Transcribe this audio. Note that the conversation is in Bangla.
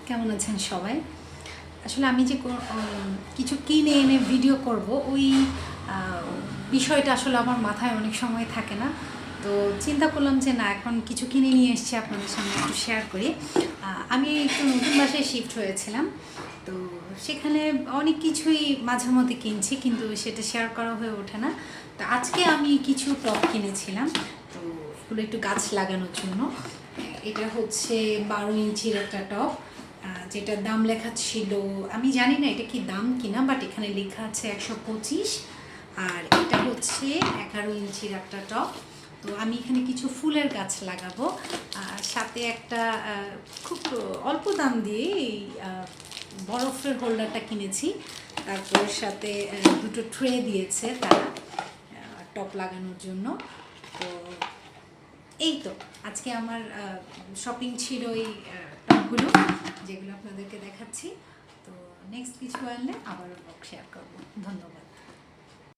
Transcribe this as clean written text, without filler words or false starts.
কেমন আছেন সবাই? আসলে আমি যে কিছু কিনে এনে ভিডিও করব ওই আ বিষয়টা আসলে আমার মাথায় অনেক সময় থাকে না। তো চিন্তা করলাম যে না এখন কিছু কিনে নিয়ে এসেছি আপনাদের সামনে একটু শেয়ার করি। আমি একটু নতুন বাসায় শিফট হয়েছিলাম। তো সেখানে অনেক কিছুই মাঝে মধ্যে কিনছি কিন্তু সেটা শেয়ার করা হয়ে ওঠে না। তো আজকে আমি কিছু টব কিনেছিলাম। তো এগুলো একটু গাছ লাগানোর জন্য। এটা হচ্ছে ১২ ইঞ্চির একটা টব। যেটার দাম লেখা ছিল, আমি জানি না এটা কি দাম কিনা, বাট এখানে লেখা আছে ১২৫। আর এটা হচ্ছে ১১ ইঞ্চির একটা টব। তো আমি এখানে কিছু ফুলের গাছ লাগাবো। আর সাথে একটা খুব অল্প দাম দিয়ে এই বরফের হোল্ডারটা কিনেছি। তারপর সাথে দুটো ট্রে দিয়েছে তারা টপ লাগানোর জন্য। তো এই তো আজকে আমার শপিং ছিল এই টপগুলো, যেগুলো আপনাদেরকে দেখাচ্ছি। তো নেক্সট কিছু আনলে আবার ব্লগ শেয়ার করবো। ধন্যবাদ।